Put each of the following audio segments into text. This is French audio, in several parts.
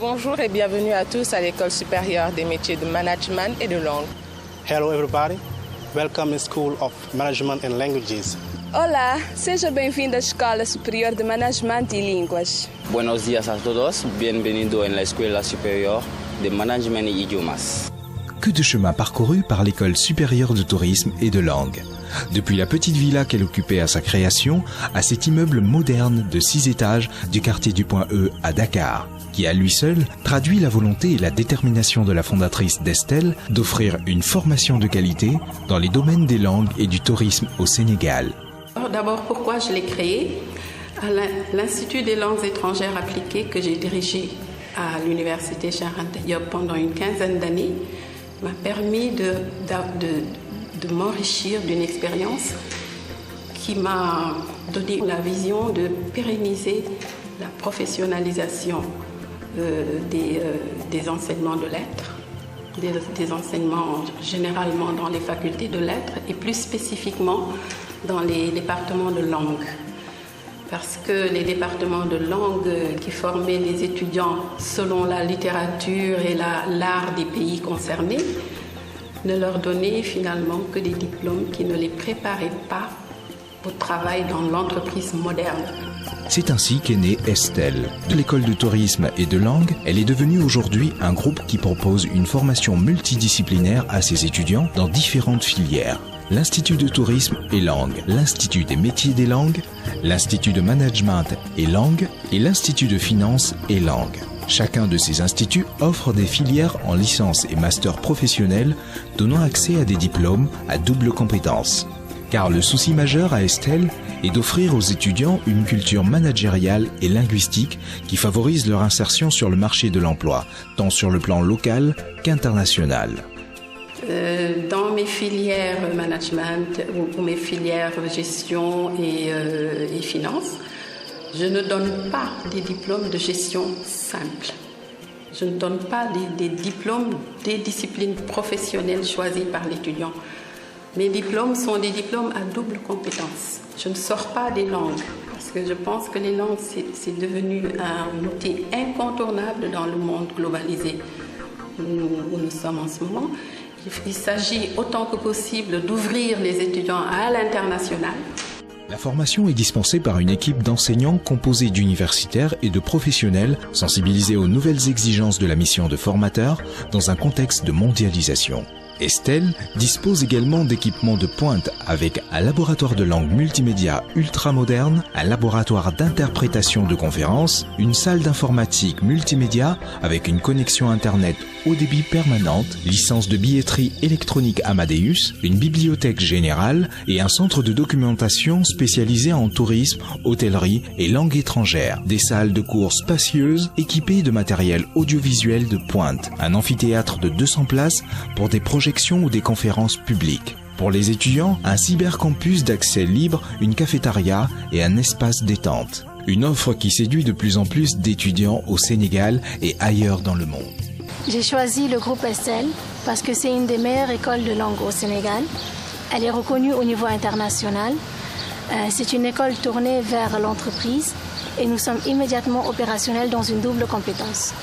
Bonjour et bienvenue à tous à l'École supérieure des métiers de management et de langue. Hello everybody, welcome to School of Management and Languages. Olá, seja bem-vindo à Escola Superior de Management e Línguas. Buenos días a todos, bienvenido en la Escuela Superior de Management y Idiomas. Que de chemin parcouru par l'École supérieure de tourisme et de langue. Depuis la petite villa qu'elle occupait à sa création, à cet immeuble moderne de 6 étages du quartier du Point E à Dakar, qui à lui seul traduit la volonté et la détermination de la fondatrice d'Estelle d'offrir une formation de qualité dans les domaines des langues et du tourisme au Sénégal. D'abord, pourquoi je l'ai créé? L'Institut des langues étrangères appliquées que j'ai dirigé à l'Université Cheikh Anta Diop pendant une quinzaine d'années m'a permis de m'enrichir d'une expérience qui m'a donné la vision de pérenniser la professionnalisation des enseignements de lettres, des enseignements généralement dans les facultés de lettres et plus spécifiquement dans les départements de langue. Parce que les départements de langue qui formaient les étudiants selon la littérature et l'art des pays concernés ne leur donnaient finalement que des diplômes qui ne les préparaient pas au travail dans l'entreprise moderne. C'est ainsi qu'est née Estelle. De l'école de tourisme et de langue, elle est devenue aujourd'hui un groupe qui propose une formation multidisciplinaire à ses étudiants dans différentes filières. L'Institut de tourisme et langue, l'Institut des métiers des langues, l'Institut de management et langue et l'Institut de finance et langue. Chacun de ces instituts offre des filières en licence et master professionnels donnant accès à des diplômes à double compétence. Car le souci majeur à Estelle est d'offrir aux étudiants une culture managériale et linguistique qui favorise leur insertion sur le marché de l'emploi, tant sur le plan local qu'international. Dans mes filières management ou mes filières gestion et finance, je ne donne pas des diplômes de gestion simples. Je ne donne pas des diplômes des disciplines professionnelles choisies par l'étudiant. Mes diplômes sont des diplômes à double compétence. Je ne sors pas des langues parce que je pense que les langues, c'est devenu un outil incontournable dans le monde globalisé où nous sommes en ce moment. Il s'agit autant que possible d'ouvrir les étudiants à l'international. La formation est dispensée par une équipe d'enseignants composée d'universitaires et de professionnels sensibilisés aux nouvelles exigences de la mission de formateur dans un contexte de mondialisation. Estelle dispose également d'équipements de pointe avec un laboratoire de langue multimédia ultra moderne, un laboratoire d'interprétation de conférences, une salle d'informatique multimédia avec une connexion internet haut débit permanente, licence de billetterie électronique Amadeus, une bibliothèque générale et un centre de documentation spécialisé en tourisme, hôtellerie et langue étrangère, des salles de cours spacieuses équipées de matériel audiovisuel de pointe, un amphithéâtre de 200 places pour des projections ou des conférences publiques. Pour les étudiants, un cybercampus d'accès libre, une cafétéria et un espace détente. Une offre qui séduit de plus en plus d'étudiants au Sénégal et ailleurs dans le monde. J'ai choisi le groupe Estelle parce que c'est une des meilleures écoles de langue au Sénégal. Elle est reconnue au niveau international. C'est une école tournée vers l'entreprise et nous sommes immédiatement opérationnels dans une double compétence.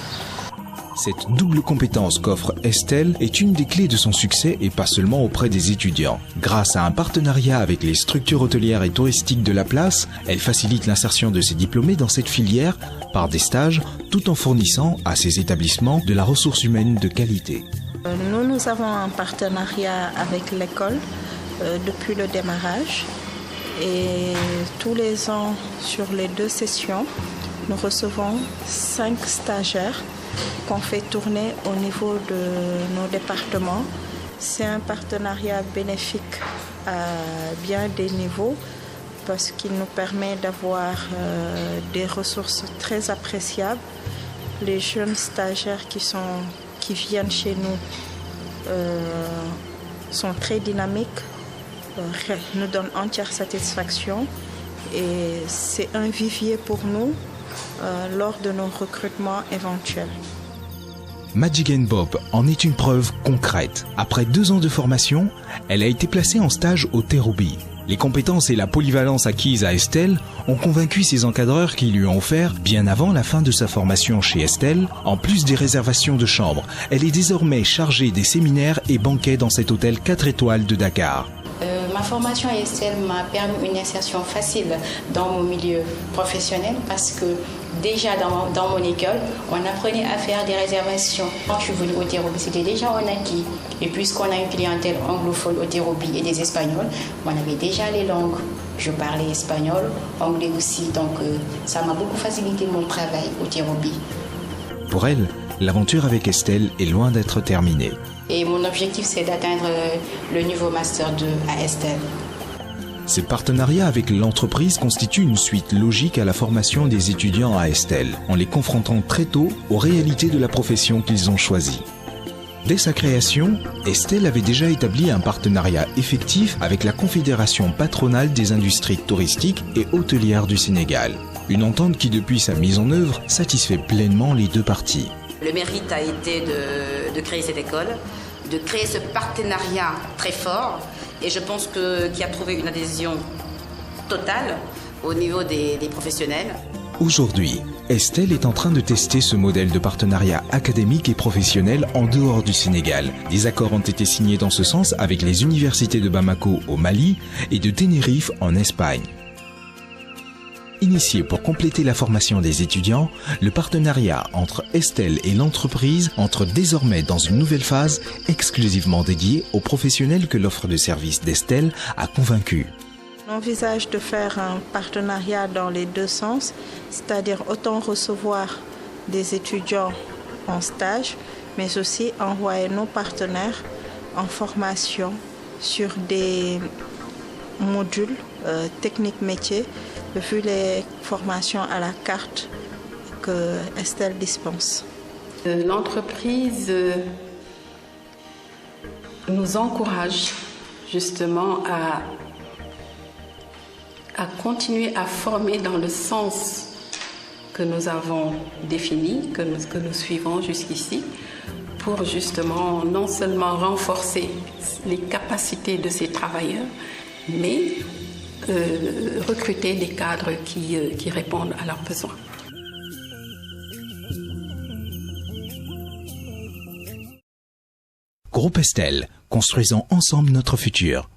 Cette double compétence qu'offre Estelle est une des clés de son succès et pas seulement auprès des étudiants. Grâce à un partenariat avec les structures hôtelières et touristiques de la place, elle facilite l'insertion de ses diplômés dans cette filière par des stages tout en fournissant à ces établissements de la ressource humaine de qualité. Nous avons un partenariat avec l'école depuis le démarrage et tous les ans sur les 2 sessions, nous recevons 5 stagiaires qu'on fait tourner au niveau de nos départements. C'est un partenariat bénéfique à bien des niveaux parce qu'il nous permet d'avoir des ressources très appréciables. Les jeunes stagiaires qui viennent chez nous sont très dynamiques, nous donnent entière satisfaction et c'est un vivier pour nous lors de nos recrutements éventuels. Madjigen Bob en est une preuve concrète. Après 2 ans de formation, elle a été placée en stage au Terrou-Bi. Les compétences et la polyvalence acquises à Estelle ont convaincu ses encadreurs qui lui ont offert, bien avant la fin de sa formation chez Estelle, en plus des réservations de chambres. Elle est désormais chargée des séminaires et banquets dans cet hôtel 4 étoiles de Dakar. Ma formation à Estelle m'a permis une insertion facile dans mon milieu professionnel parce que déjà dans mon école, on apprenait à faire des réservations. Quand je suis venue au Terrou-Bi, c'était déjà un acquis. Et puisqu'on a une clientèle anglophone au Terrou-Bi et des Espagnols, on avait déjà les langues. Je parlais espagnol, anglais aussi, donc ça m'a beaucoup facilité mon travail au Terrou-Bi. Pour elle, l'aventure avec Estelle est loin d'être terminée. Et mon objectif, c'est d'atteindre le niveau Master 2 à Estelle. Ces partenariats avec l'entreprise constituent une suite logique à la formation des étudiants à Estelle, en les confrontant très tôt aux réalités de la profession qu'ils ont choisie. Dès sa création, Estelle avait déjà établi un partenariat effectif avec la Confédération patronale des industries touristiques et hôtelières du Sénégal. Une entente qui, depuis sa mise en œuvre, satisfait pleinement les deux parties. Le mérite a été de créer cette école, de créer ce partenariat très fort, et je pense qu'il a trouvé une adhésion totale au niveau des professionnels. Aujourd'hui, Estelle est en train de tester ce modèle de partenariat académique et professionnel en dehors du Sénégal. Des accords ont été signés dans ce sens avec les universités de Bamako au Mali et de Tenerife en Espagne. Initié pour compléter la formation des étudiants, le partenariat entre Estelle et l'entreprise entre désormais dans une nouvelle phase exclusivement dédiée aux professionnels que l'offre de services d'Estelle a convaincus. On envisage de faire un partenariat dans les deux sens, c'est-à-dire autant recevoir des étudiants en stage, mais aussi envoyer nos partenaires en formation sur des modules techniques métiers, vu les formations à la carte que Estelle dispense. L'entreprise nous encourage justement à continuer à former dans le sens que nous avons défini, que nous suivons jusqu'ici, pour justement non seulement renforcer les capacités de ces travailleurs, mais recruter des cadres qui répondent à leurs besoins. Groupe Estelle, construisons ensemble notre futur.